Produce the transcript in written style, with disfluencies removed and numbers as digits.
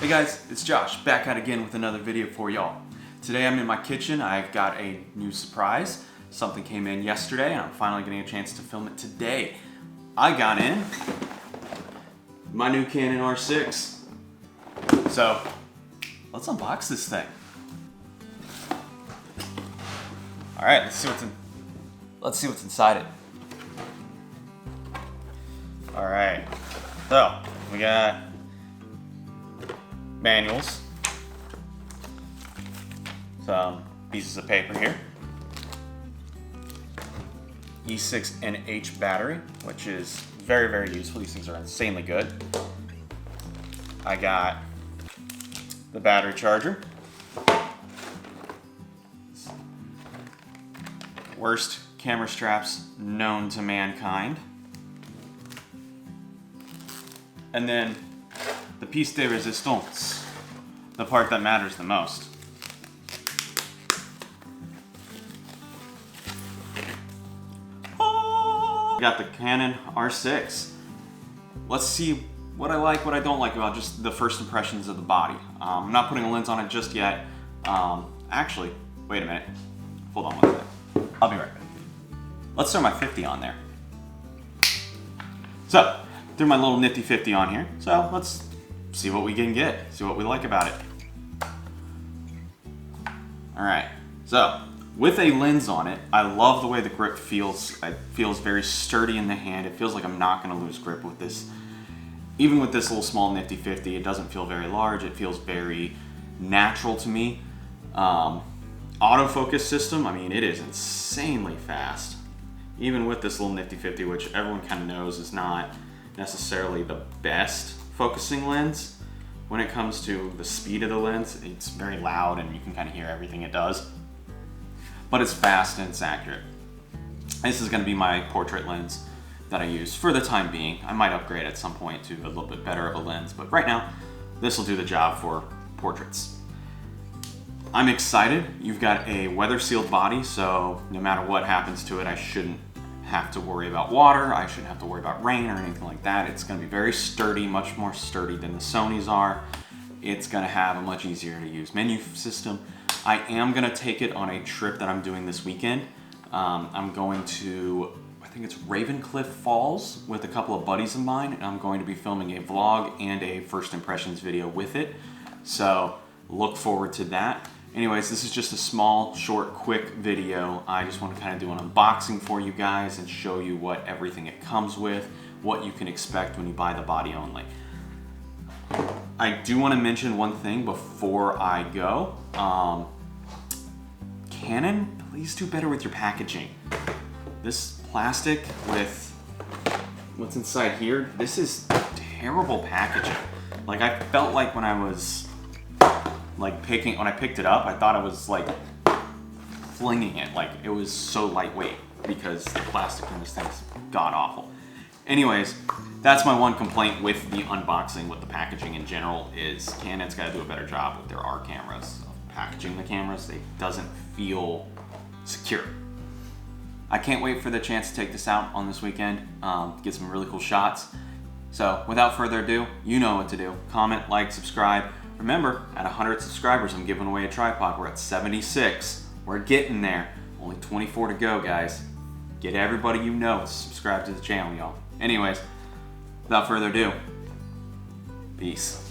Hey guys, it's Josh, back out again with another video for y'all. Today I'm in my kitchen. I've got a new surprise. Something came in yesterday and I'm finally getting a chance to film it today. I got in my new Canon R6. So, let's unbox this thing. Alright, let's see what's inside it. Alright, so we got manuals, some pieces of paper here, E6NH battery, which is very, very useful. These things are insanely good. I got the battery charger. Worst camera straps known to mankind. And then the piece de resistance, the part that matters the most. Got the Canon R6. Let's see what I like, what I don't like about just the first impressions of the body. I'm not putting a lens on it just yet. Actually, wait a minute. Hold on one second. I'll be right back. Let's throw my 50 on there. So, threw my little nifty 50 on here. So let's see what we can get, see what we like about it. All right, so with a lens on it, I love the way the grip feels. It feels very sturdy in the hand. It feels like I'm not gonna lose grip with this. Even with this little small nifty 50, it doesn't feel very large. It feels very natural to me. Autofocus system, I mean, it is insanely fast. Even with this little nifty 50, which everyone kind of knows is not necessarily the best focusing lens. When it comes to the speed of the lens, it's very loud and you can kind of hear everything it does. But it's fast and it's accurate. This is going to be my portrait lens that I use for the time being. I might upgrade at some point to a little bit better of a lens, but right now, this will do the job for portraits. I'm excited. You've got a weather sealed body, so no matter what happens to it, I shouldn't have to worry about water. I shouldn't have to worry about rain or anything like that. It's going to be very sturdy, much more sturdy than the Sonys are. It's going to have a much easier to use menu system. I am going to take it on a trip that I'm doing this weekend. I'm going to, I think it's Ravencliff Falls with a couple of buddies of mine, and I'm going to be filming a vlog and a first impressions video with it. So look forward to that. Anyways, this is just a small, short, quick video. I just want to kind of do an unboxing for you guys and show you what everything it comes with, what you can expect when you buy the body only. I do want to mention one thing before I go. Canon, please do better with your packaging. This plastic with what's inside here, this is terrible packaging. Like, I felt like when I was when I picked it up, I thought I was like flinging it. Like, it was so lightweight because the plastic in this thing's god awful. Anyways, that's my one complaint with the unboxing, with the packaging in general, is Canon's got to do a better job with their R cameras of packaging the cameras. It doesn't feel secure. I can't wait for the chance to take this out on this weekend, get some really cool shots. So without further ado, you know what to do. Comment, like, subscribe. Remember, at 100 subscribers, I'm giving away a tripod. We're at 76. We're getting there. Only 24 to go, guys. Get everybody you know to subscribe to the channel, y'all. Anyways, without further ado, peace.